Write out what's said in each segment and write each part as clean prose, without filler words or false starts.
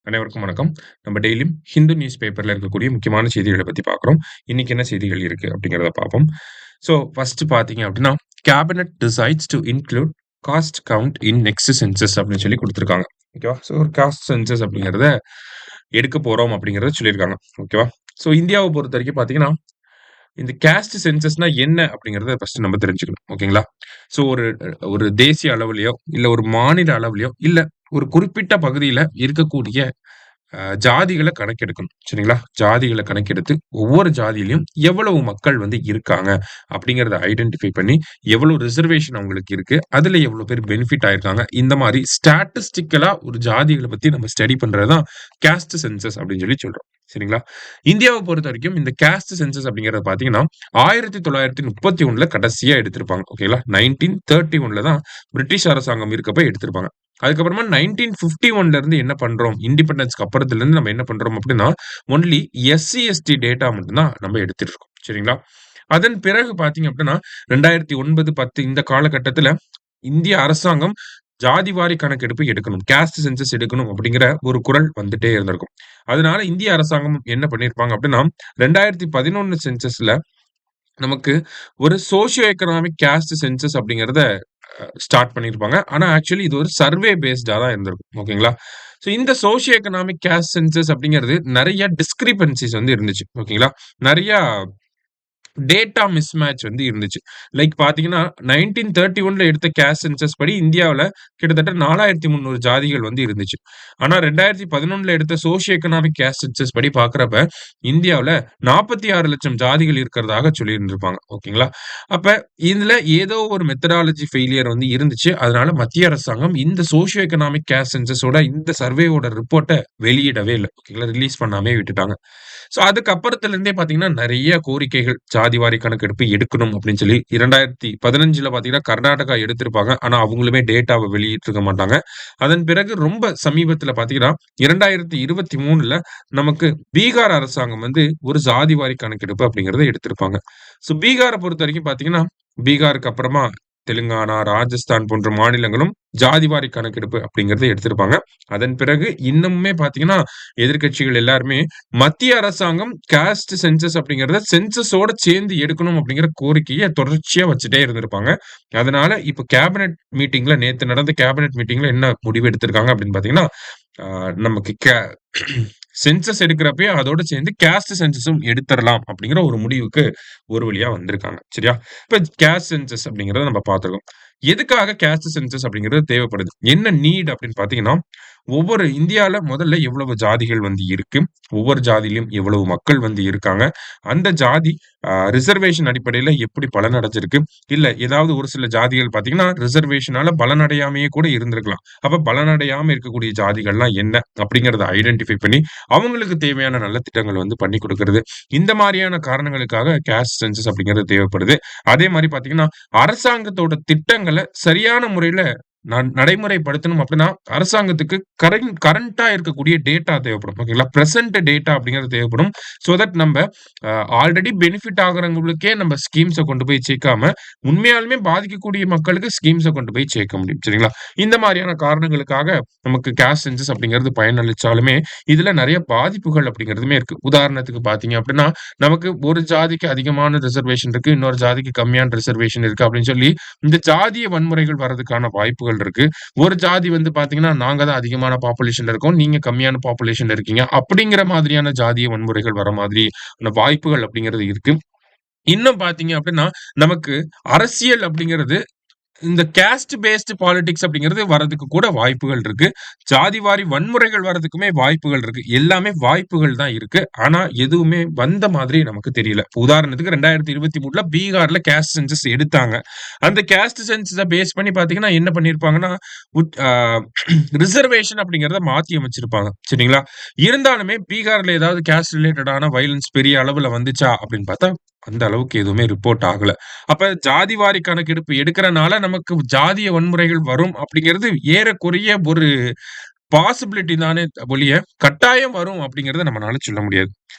அனைவருக்கும் வணக்கம். நம்ம டெய்லியும் ஹிந்து நியூஸ் பேப்பர்ல இருக்கக்கூடிய முக்கியமான செய்திகள பத்தி பார்க்குறோம். இன்னைக்கு என்ன செய்திகள் இருக்கு அப்படிங்கிறத பார்ப்போம். ஃபர்ஸ்ட் பார்த்தீங்க அப்படின்னா, cabinet decides to include caste count in next census அப்படின்னு சொல்லி குடுத்துருக்காங்க. ஓகேவா? ஒரு காஸ்ட் சென்சஸ் அப்படிங்கிறத எடுக்க போறோம் அப்படிங்கிறத சொல்லியிருக்காங்க. ஓகேவா? இந்தியாவ பொறுத்தவரைக்கும் பார்த்தீங்கன்னா, இந்த காஸ்ட் சென்சஸ்னா என்ன அப்படிங்கிறத ஃபர்ஸ்ட் நம்ம தெரிஞ்சுக்கணும். ஓகேங்களா? ஒரு ஒரு தேசிய அளவிலயோ, இல்ல ஒரு மாநில அளவிலயோ, இல்ல ஒரு குறிப்பிட்ட பகுதியில இருக்கக்கூடிய ஜாதிகள கணக்கெடுக்கணும். சரிங்களா? ஜாதிகள கணக்கெடுத்து, ஒவ்வொரு ஜாதியிலயும் எவ்வளவு மக்கள் வந்து இருக்காங்க அப்படிங்கிறத ஐடென்டிஃபை பண்ணி, எவ்வளவு ரிசர்வேஷன் அவங்களுக்கு இருக்கு, அதுல எவ்வளவு பேர் பெனிஃபிட் ஆயிருக்காங்க. இந்த மாரி ஸ்டாட்டிஸ்டிக்கலா ஒரு ஜாதிகள பத்தி நம்ம ஸ்டடி பண்றது தான் காஸ்ட் சென்சஸ் அப்படின்னு சொல்லி சொல்றோம். சரிங்களா? இந்தியாவ பொறுத்தவரைக்கும் இந்த காஸ்ட் சென்சஸ் அப்படிங்கிறத பார்த்தீங்கன்னா, 1931ல கடைசியா எடுத்திருப்பாங்க. ஓகேங்களா? 1931ல தான் பிரிட்டிஷ் அரசாங்கம் இருக்கப்ப எடுத்திருப்பாங்க. அதுக்கப்புறமா 1951ல இருந்து என்ன பண்றோம்? இண்டிபெண்டன்ஸ்க்கு அப்புறத்துல இருந்து நம்ம என்ன பண்றோம் அப்படின்னா, ஒன்லி எஸ்சி, எஸ்டி டேட்டா மட்டும் தான் நம்ம எடுத்துட்டு இருக்கோம். சரிங்களா? அதன் பிறகு பார்த்தீங்க அப்படின்னா, 2009, 10 இந்த காலகட்டத்துல இந்திய அரசாங்கம் ஜாதிவாரி கணக்கெடுப்பு எடுக்கணும். காஸ்ட் சென்சஸ் எடுக்கணும் அப்படிங்கிற ஒரு குரல் வந்துட்டே இருந்திருக்கும். அதனால இந்திய அரசாங்கம் என்ன பண்ணியிருப்பாங்க அப்படின்னா, 2011 சென்சஸ்ல நமக்கு ஒரு சோசியோ எக்கனாமிக் காஸ்ட் சென்சஸ் அப்படிங்கிறத ஸ்டார்ட் பண்ணியிருப்பாங்க. ஆனா ஆக்சுவலி இது ஒரு சர்வே பேஸ்டா தான் இருந்திருக்கும். ஓகேங்களா? இந்த சோசியோ எக்கனாமிக் காஸ்ட் சென்சஸ் அப்படிங்கிறது நெறைய டிஸ்கிரிபன்சிஸ் வந்து இருந்துச்சு. ஓகேங்களா? நெறையா டேட்டா மிஸ்மேட்ச் வந்து இருந்துச்சு. லைக் பார்த்தீங்கன்னா, 1931ல எடுத்த காஸ்ட் சென்சஸ் படி இந்தியாவுல கிட்டத்தட்ட 4300 ஜாதிகள் வந்து இருந்துச்சு. ஆனா 2011ல எடுத்த சோசியோ எக்கனாமிக் காஸ்ட் சென்சஸ் படி பார்க்கிறப்ப, இந்தியாவுல 46,00,000 ஜாதிகள் இருக்கிறதாக சொல்லியிருந்திருப்பாங்க. ஓகேங்களா? அப்ப இதுல ஏதோ ஒரு மெத்தடாலஜி ஃபெயிலியர் வந்து இருந்துச்சு. அதனால மத்திய அரசாங்கம் இந்த சோசியோ எக்கனாமிக் காஸ்ட் சென்சஸோட இந்த சர்வேவோட ரிப்போர்ட்ட வெளியிடவே இல்ல. ஓகேங்களா? ரிலீஸ் பண்ணாமயே விட்டுட்டாங்க. அதுக்கு அப்புறத்துல இருந்தே பார்த்தீங்கன்னா, நெறைய கோரிக்கைகள் ஜாதிவாரி கணக்கெடுப்பு எடுக்கணும் அப்படின்னு சொல்லி 2015ல பார்த்தீங்கன்னா, கர்நாடகா எடுத்திருப்பாங்க. ஆனா, அவங்களுமே டேட்டாவ வெளியிட்டிருக்க மாட்டாங்க. அதன் பிறகு ரொம்ப சமீபத்தில பார்த்தீங்கன்னா, 2023ல நமக்கு பீகார் அரசாங்கம் வந்து ஒரு ஜாதிவாரி கணக்கெடுப்பு அப்படிங்கிறத எடுத்திருப்பாங்க. பீகார பொறுத்தவரைக்கும் பார்த்தீங்கன்னா, பீகாருக்கு அப்புறமா தெலுங்கானா, ராஜஸ்தான் போன்ற மாநிலங்களும் ஜாதிவாரி கணக்கெடுப்பு அப்படிங்கிறத எடுத்திருப்பாங்க. அதன் பிறகு இன்னமுமே பார்த்தீங்கன்னா, எதிர்க்கட்சிகள் எல்லாருமே மத்திய அரசாங்கம் காஸ்ட் சென்சஸ் அப்படிங்கிறத சென்சஸோட சேர்ந்து எடுக்கணும் அப்படிங்கிற கோரிக்கைய தொடர்ச்சியா வச்சுட்டே இருந்திருப்பாங்க. அதனால இப்ப கேபினட் மீட்டிங்ல நேத்து நடந்த கேபினட் மீட்டிங்ல என்ன முடிவு எடுத்திருக்காங்க அப்படின்னு பார்த்தீங்கன்னா, ஆ நமக்கு சென்சஸ் எடுக்கிறப்பயே அதோட சேர்ந்து காஸ்ட் சென்சஸும் எடுத்தரலாம் அப்படிங்கிற ஒரு முடிவுக்கு ஒரு வழியா வந்திருக்காங்க. சரியா? இப்ப காஸ்ட் சென்சஸ் அப்படிங்கிறத நம்ம பார்த்துருக்கோம். எதுக்காக காஸ்ட் சென்சஸ் அப்படிங்கிறது தேவைப்படுது? என்ன நீட் அப்படின்னு பார்த்தீங்கன்னா, ஒவ்வொரு இந்தியால முதல்ல எவ்வளவு ஜாதிகள் வந்து இருக்கு? ஒவ்வொரு ஜாதியிலும் எவ்வளவு மக்கள் வந்து இருக்காங்க? அந்த ஜாதி ரிசர்வேஷன் அடிப்படையில எப்படி பலனடைஞ்சிருக்கு? இல்ல ஏதாவது ஒரு சில ஜாதிகள் பார்த்தீங்கன்னா, ரிசர்வேஷனால பலனடையாமயே கூட இருந்திருக்கலாம். அப்ப பலனடையாம இருக்கக்கூடிய ஜாதிகள்லாம் என்ன? அப்படிங்கிறத ஐடென்டிஃபை பண்ணி, அவங்களுக்கு தேவையான நல்ல திட்டங்கள் வந்து பண்ணி குடுக்குறது. இந்த மாரியான காரணங்களுக்காக காஸ்ட் சென்சஸ் அப்படிங்கிறது தேவைப்படுது. அதே மாரி பார்த்தீங்கன்னா, அரசாங்கத்தோட திட்டங்கள சரியான முறையில நடைமுறைப்படுத்தணும் அப்படின்னா, அரசாங்கத்துக்கு கரண்ட்டா இருக்கக்கூடிய டேட்டா தேவைப்படும். ஓகேங்களா? பிரசன்ட் டேட்டா அப்படிங்கிறது தேவைப்படும். தட் நம்ப ஆல்ரெடி பெனிஃபிட் ஆகுறவங்களுக்கே நம்ம ஸ்கீம்ஸ கொண்டு போய் சேர்க்காம, உண்மையாலுமே பாதிக்கக்கூடிய மக்களுக்கு ஸ்கீம்ஸ கொண்டு போய் சேர்க்க முடியும். சரிங்களா? இந்த மாரியான காரணங்களுக்காக நமக்கு காஸ்ட் சென்சஸ் அப்படிங்கிறது பயனளிச்சாலுமே, இதுல நெறைய பாதிப்புகள் அப்படிங்கிறதுமே இருக்கு. உதாரணத்துக்கு பார்த்தீங்க அப்படின்னா, நமக்கு ஒரு ஜாதிக்கு அதிகமான ரிசர்வேஷன் இருக்கு. இன்னொரு ஜாதிக்கு கம்மியான ரிசர்வேஷன் இருக்கு அப்படின்னு சொல்லி, இந்த ஜாதிய வன்முறைகள் வர்றதுக்கான வாய்ப்புகள் இருக்கு. ஒரு ஜாதி வந்து பார்த்தீங்கன்னா, நாங்க தான் அதிகமான பாப்புலேஷன்ல இருக்கோம். நீங்க கம்மியான பாப்புலேஷன்ல இருக்கீங்க. அப்படிங்கிற மாதிரியான ஜாதிய வன்முறைகள் வர மாதிரியான வாய்ப்புகள் அப்படிங்கிறது இருக்கு. இன்னும் பார்த்தீங்க அப்படின்னா, நமக்கு அரசியல் அப்படிங்கிறது இந்த காஸ்ட் பேஸ்ட் பாலிடிக்ஸ் அப்படிங்கிறது வரதுக்கு கூட வாய்ப்புகள் இருக்கு. ஜாதிவாரி வன்முறைகள் வரதுக்குமே வாய்ப்புகள் இருக்கு. எல்லாமே வாய்ப்புகள் தான் இருக்கு. ஆனா, எதுவுமே வந்த மாதிரி நமக்கு தெரியல. உதாரணத்துக்கு 2023ல பீகார்ல காஸ்ட் சென்சஸ் எடுத்தாங்க. அந்த காஸ்ட் சென்சஸ பேஸ் பண்ணி பார்த்தீங்கன்னா, என்ன பண்ணியிருப்பாங்கன்னா, உத் ஆ ரிசர்வேஷன் அப்படிங்கிறத மாத்தி அமைச்சிருப்பாங்க. சரிங்களா? இருந்தாலுமே பீகார்ல ஏதாவது காஸ்ட் ரிலேட்டடான வயலன்ஸ் பெரிய அளவுல வந்துச்சா அப்படின்னு பார்த்தா, அந்த அளவுக்கு எதுவுமே ரிப்போர்ட் ஆகல. அப்ப ஜாதிவாரி கணக்கெடுப்பு எடுக்கிறனால நமக்கு ஜாதிய வன்முறைகள் வரும் அப்படிங்கிறது ஏறக்குறைய ஒரு பாசிபிலிட்டி தானே ஒழிய, கட்டாயம் வரும் அப்படிங்கிறத நம்மனால சொல்ல முடியாது.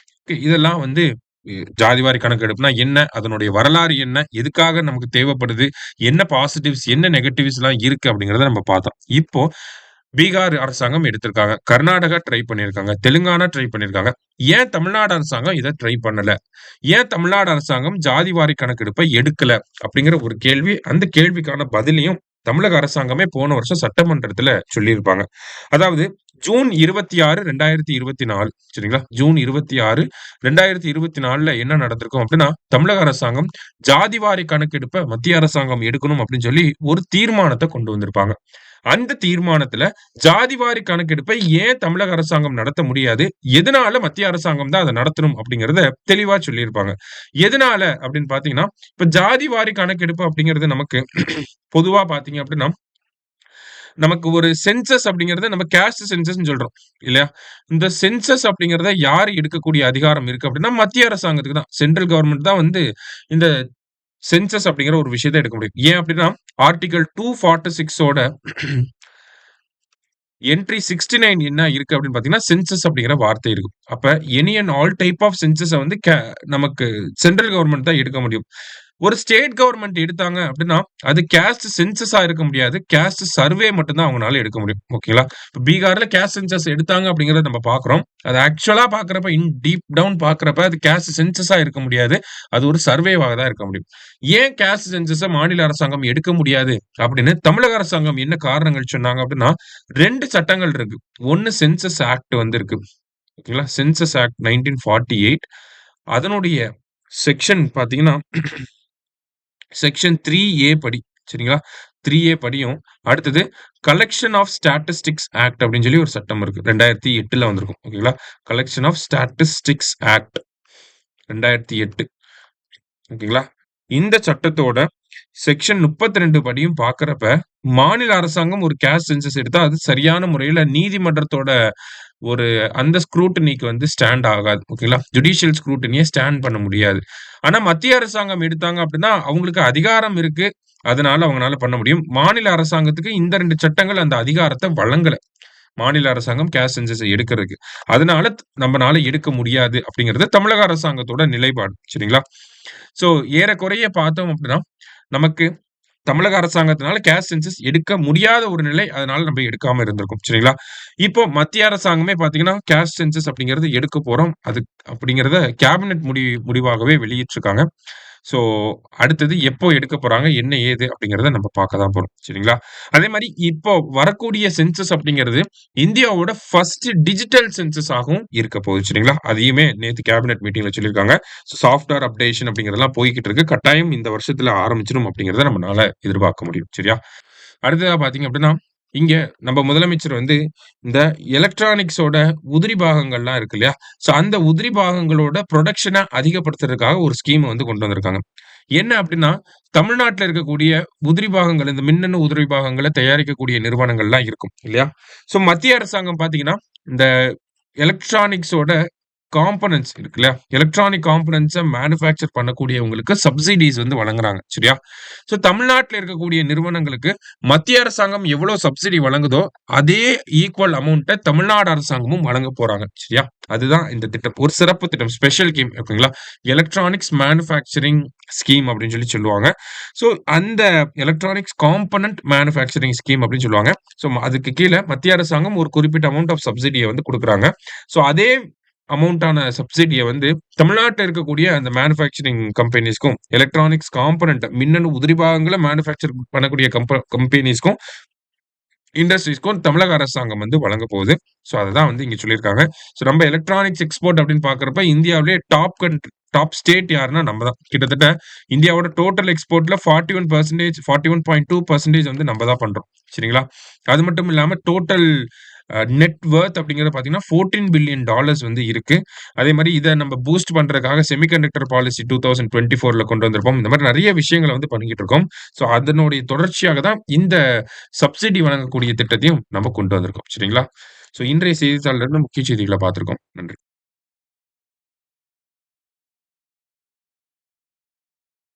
இதெல்லாம் வந்து ஜாதிவாரி கணக்கெடுப்புனா என்ன? அதனுடைய வரலாறு என்ன? எதுக்காக நமக்கு தேவைப்படுது? என்ன பாசிட்டிவ்ஸ், என்ன நெகட்டிவ்ஸ்லாம் இருக்கு அப்படிங்கிறத நம்ம பார்த்தோம். இப்போ பீகார் அரசாங்கம் எடுத்திருக்காங்க. கர்நாடகா ட்ரை பண்ணியிருக்காங்க. தெலுங்கானா ட்ரை பண்ணியிருக்காங்க. ஏன் தமிழ்நாடு அரசாங்கம் இத ட்ரை பண்ணல? ஏன் தமிழ்நாடு அரசாங்கம் ஜாதிவாரி கணக்கெடுப்பை எடுக்கல? அப்படிங்கிற ஒரு கேள்வி. அந்த கேள்விக்கான பதிலையும் தமிழக அரசாங்கமே போன வருஷம் சட்டமன்றத்துல சொல்லியிருப்பாங்க. அதாவது ஜூன் 26, 2024 சரிங்களா? ஜூன் 26, 2024ல என்ன நடந்திருக்கும் அப்படின்னா, தமிழக அரசாங்கம் ஜாதிவாரி கணக்கெடுப்ப மத்திய அரசாங்கம் எடுக்கணும் அப்படின்னு சொல்லி ஒரு தீர்மானத்த கொண்டு வந்திருப்பாங்க. அந்த தீர்மானத்துல ஜாதிவாரி கணக்கெடுப்பை ஏன் தமிழக அரசாங்கம் நடத்த முடியாது? எதனால மத்திய அரசாங்கம் தான் அத நடத்தணும் அப்படிங்கிறத தெளிவா சொல்லியிருப்பாங்க. எதனால அப்படின்னு பார்த்தீங்கன்னா, இப்ப ஜாதிவாரி கணக்கெடுப்பு அப்படிங்கிறது நமக்கு பொதுவா பார்த்தீங்க அப்படின்னா, நமக்கு ஒரு சென்சஸ் அப்படிங்கிறத நம்ம கேஸ்ட் சென்சஸ்ன்னு சொல்றோம். இல்லையா? இந்த சென்சஸ் அப்படிங்கிறத யாரு எடுக்கக்கூடிய அதிகாரம் இருக்கு அப்படின்னா, மத்திய அரசாங்கத்துக்கு தான். சென்ட்ரல் கவர்ன்மென்ட் தான் வந்து இந்த சென்சஸ் அப்படிங்கிற ஒரு விஷயத்த எடுக்க முடியும். ஏன் அப்படின்னா, ஆர்டிகிள் 246 ஓட என்ட்ரி 69 என்ன இருக்கு அப்படின்னு பார்த்தீங்கன்னா, சென்சஸ் அப்படிங்கிற வார்த்தை இருக்கு. அப்ப any and all type of census வந்து நமக்கு சென்ட்ரல் கவர்ன்மென்ட் தான் எடுக்க முடியும். ஒரு ஸ்டேட் கவர்ன்மென்ட் எடுத்தாங்க அப்படின்னா, அது கேஸ்ட் சென்சஸா இருக்க முடியாது. கேஸ்ட் சர்வே மட்டும் தான் அவங்கனால எடுக்க முடியும். ஓகேங்களா? இப்ப பீகார்ல கேஸ்ட் சென்சஸ் எடுத்தாங்க அப்படிங்கிறத நம்ம பார்க்கிறோம். அது ஆக்சுவலா பார்க்கிறப்ப டீப் டவுன் பார்க்கிறப்ப அது கேஸ்ட் சென்சஸா இருக்க முடியாது. அது ஒரு சர்வேவாக தான் இருக்க முடியும். ஏன் கேஸ்ட் சென்சஸ மாநில அரசாங்கம் எடுக்க முடியாது அப்படின்னு தமிழக அரசாங்கம் என்ன காரணங்கள் சொன்னாங்க அப்படின்னா, 2 சட்டங்கள் இருக்கு. ஒண்ணு சென்சஸ் ஆக்ட் வந்து இருக்கு. ஓகேங்களா? சென்சஸ் ஆக்ட் 1948 அதனுடைய செக்ஷன் பார்த்தீங்கன்னா, செக்ஷன் 3A படி சரிங்களா? 3A படியும், அடுத்தது கலெக்ஷன் ஆஃப் ஸ்டாட்டிஸ்டிக்ஸ் ஆக்ட் அப்படின்னு சொல்லி ஒரு சட்டம் இருக்கு. 2008ல வந்திருக்கும். ஓகேங்களா? கலெக்ஷன் ஆஃப் ஸ்டாட்டிஸ்டிக்ஸ் ஆக்ட் 2008 ஓகேங்களா? இந்த சட்டத்தோட செக்ஷன் 32 படியும் பார்க்கிறப்ப, மாநில அரசாங்கம் ஒரு கேஸ்ட் சென்சஸ் எடுத்தா, அது சரியான முறையில நீதிமன்றத்தோட ஒரு அந்த ஸ்க்ரூட்டனிக்கு வந்து ஸ்டாண்ட் ஆகாது. ஓகேங்களா? ஜுடிஷியல் ஸ்க்ரூட்டனிய ஸ்டாண்ட் பண்ண முடியாது. ஆனா, மத்திய அரசாங்கம் எடுத்தாங்க அப்படின்னா, அவங்களுக்கு அதிகாரம் இருக்கு. அதனால அவங்கனால பண்ண முடியும். மாநில அரசாங்கத்துக்கு இந்த 2 சட்டங்கள் அந்த அதிகாரத்த வழங்கல. மாநில அரசாங்கம் கேஸ்ட் சென்சஸ எடுக்கிறதுக்கு. அதனால நம்மனால எடுக்க முடியாது அப்படிங்கிறது தமிழக அரசாங்கத்தோட நிலைப்பாடு. சரிங்களா? ஸோ ஏறக்குறைய பார்த்தோம் அப்படின்னா, நமக்கு தமிழக அரசாங்கத்தினால கேஸ்ட் சென்சஸ் எடுக்க முடியாத ஒரு நிலை. அதனால நம்ம எடுக்காம இருந்திருக்கோம். சரிங்களா? இப்போ மத்திய அரசாங்கமே பார்த்தீங்கன்னா, கேஸ்ட் சென்சஸ் அப்படிங்கிறது எடுக்க போறோம். அது அப்படிங்கிறத கேபினெட் முடிவாகவே வெளியிட்டிருக்காங்க. ஸோ அடுத்தது எப்போ எடுக்க போறாங்க? என்ன ஏது? அப்படிங்கிறத நம்ம பார்க்க தான் போறோம். சரிங்களா? அதே மாரி இப்போ வரக்கூடிய சென்சஸ் அப்படிங்கிறது இந்தியாவோட ஃபர்ஸ்ட் டிஜிட்டல் சென்சஸ் ஆகவும் இருக்க போகுது. சரிங்களா? அதையுமே நேத்து கேபினெட் மீட்டிங்ல சொல்லியிருக்காங்க. சாஃப்ட்வேர் அப்டேஷன் அப்படிங்கிறதெல்லாம் போய்க்கிட்டு இருக்கு. கட்டாயம் இந்த வருஷத்துல ஆரம்பிச்சிரும் அப்படிங்கிறத நம்மனால எதிர்பார்க்க முடியும். சரியா? அடுத்ததா பார்த்தீங்க அப்படின்னா, இங்க நம்ம முதலமைச்சர் வந்து இந்த எலக்ட்ரானிக்ஸோட உதிரி பாகங்கள்லாம் இருக்கு இல்லையா? ஸோ அந்த உதிரி பாகங்களோட புரொடக்ஷன அதிகப்படுத்துறதுக்காக ஒரு ஸ்கீம வந்து கொண்டு வந்திருக்காங்க. என்ன அப்படின்னா, தமிழ்நாட்டுல இருக்கக்கூடிய உதிரி பாகங்கள், இந்த மின்னணு உதிரி பாகங்கள தயாரிக்கக்கூடிய நிறுவனங்கள்லாம் இருக்கும் இல்லையா? ஸோ மத்திய அரசாங்கம் பார்த்தீங்கன்னா, இந்த எலக்ட்ரானிக்ஸோட காம்போனன்ட்ஸ் இருக்கு இல்லையா? எலக்ட்ரானிக் காம்போனன்ட்ஸ மேனுஃபேக்சர் பண்ணக்கூடியவங்களுக்கு சப்சிடிஸ் வந்து வழங்குறாங்க. சரியா? ஸோ தமிழ்நாட்டுல இருக்கக்கூடிய நிறுவனங்களுக்கு மத்திய அரசாங்கம் எவ்வளோ சப்சிடி வழங்குதோ, அதே ஈக்குவல் அமௌண்ட்ட தமிழ்நாடு அரசாங்கமும் வழங்க போறாங்க. சரியா? அதுதான் இந்த திட்டம். ஒரு சிறப்பு திட்டம். ஸ்பெஷல் ஸ்கீம் ஓகேங்களா? எலக்ட்ரானிக்ஸ் மேனுஃபேக்சரிங் ஸ்கீம் அப்படின்னு சொல்லி சொல்லுவாங்க. ஸோ அந்த எலக்ட்ரானிக்ஸ் காம்போனன்ட் மேனுஃபேக்சரிங் ஸ்கீம் அப்படின்னு சொல்லுவாங்க. ஸோ அதுக்கு கீழ மத்திய அரசாங்கம் ஒரு குறிப்பிட்ட அமௌண்ட் ஆஃப் சப்சிடிய வந்து குடுக்குறாங்க. ஸோ அதே அமௌண்டான சப்சிடிய வந்து தமிழ்நாட்டுல இருக்கக்கூடிய அந்த மேனுஃபேக்சரிங் கம்பெனிஸ்க்கும், எலக்ட்ரானிக்ஸ் காம்போனன்ட் மின்னணு உதிரி பாகங்கள மேனுஃபேக்சர் பண்ணக்கூடிய கம்பெனிஸ்க்கும், இண்டஸ்ட்ரீஸ்க்கும் தமிழக அரசாங்கம் வந்து வழங்க போகுது. ஸோ அததான் வந்து இங்க சொல்லியிருக்காங்க. ஸோ நம்ம எலக்ட்ரானிக்ஸ் எக்ஸ்போர்ட் அப்படின்னு பார்க்கிறப்ப இந்தியாவிலேயே டாப் ஸ்டேட் யாருன்னா நம்ம தான். கிட்டத்தட்ட இந்தியாவோட டோட்டல் எக்ஸ்போர்ட்ல 41% 41.2% வந்து நம்ம தான் பண்றோம். சரிங்களா? அது மட்டும் இல்லாம டோட்டல் நெட் வொர்த் அப்படிங்கிறது பார்த்தீங்கன்னா, $14 பில்லியன் வந்து இருக்கு. அதே மாரி இத நம்ம பூஸ்ட் பண்றதுக்காக செமிகண்டக்டர் பாலிசி 2024ல கொண்டு வந்திருப்போம். இந்த மாரி நெறைய விஷயங்கள வந்து பண்ணிக்கிட்டு இருக்கோம். ஸோ அதனுடைய தொடர்ச்சியாக தான் இந்த சப்சிடி வழங்கக்கூடிய திட்டத்தையும் நம்ம கொண்டு வந்திருக்கோம். சரிங்களா? ஸோ இன்றைய செய்தித்தாள்ல இருந்து முக்கிய செய்திகள பார்த்திருக்கோம். நன்றி.